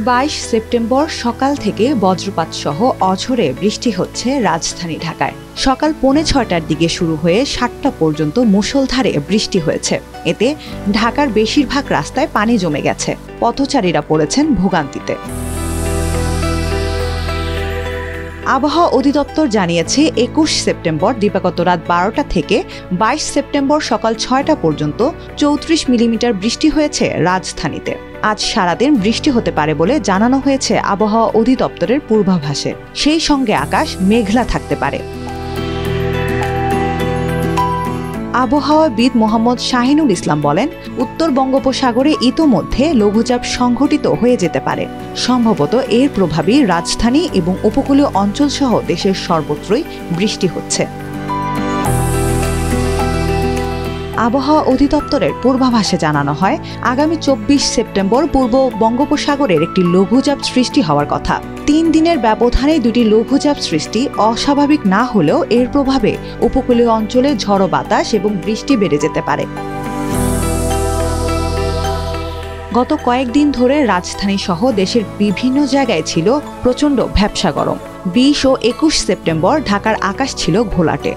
22 September সকাল থেকে বজ্রপাত সহ অঝোরে বৃষ্টি হচ্ছে রাজধানী ঢাকায়। সকাল 5:45টার দিকে শুরু হয়ে 7টা পর্যন্ত মুষলধারে বৃষ্টি হয়েছে। এতে ঢাকার বেশিরভাগ রাস্তায় পানি জমে গেছে। পথচারীরা পড়েছেন ভোগান্তিতে। আবহাওয়া অধিদপ্তর জানিয়েছে 21 সেপ্টেম্বর দিবাগত রাত 12টা থেকে 22 সেপ্টেম্বর সকাল 6টা পর্যন্ত 34 মিলিমিটার বৃষ্টি হয়েছে রাজধানীতে। আজ সারাদিন বৃষ্টি হতে পারে বলে জানানো হয়েছে আবহাওয়া অধিদপ্তরের পূর্বাভাসে। সেই সঙ্গে আকাশ মেঘলা থাকতে পারে। আবহাওয়াবিদ মোহাম্মদ শাহিনুল ইসলাম বলেন, উত্তর বঙ্গোপসাগরে ইতোমধ্যে লঘুচাপ সংঘটিত হয়ে যেতে পারে। সম্ভবত এর প্রভাবেই রাজধানী এবং উপকূলীয় অঞ্চলসহ দেশের সর্বত্রই বৃষ্টি হচ্ছে। আবহাওয়া অধিদপ্তরের পূর্বাভাসে জানানো হয়, আগামী 24 সেপ্টেম্বর পূর্ব বঙ্গোপসাগরের একটি লঘুচাপ সৃষ্টি হওয়ার কথা। 3 দিনের ব্যবধানে দুটি লঘুচাপ সৃষ্টি অস্বাভাবিক না হলেও এর প্রভাবে উপকূলীয় অঞ্চলে ঝড়ো বাতাস এবং বৃষ্টি বেড়ে যেতে পারে। গত কয়েকদিন ধরে রাজধানী সহ দেশের বিভিন্ন জায়গায় ছিল প্রচণ্ড ভ্যাপসা গরম। 20 ও 21 সেপ্টেম্বর ঢাকার আকাশ ছিল ঘোলাটে।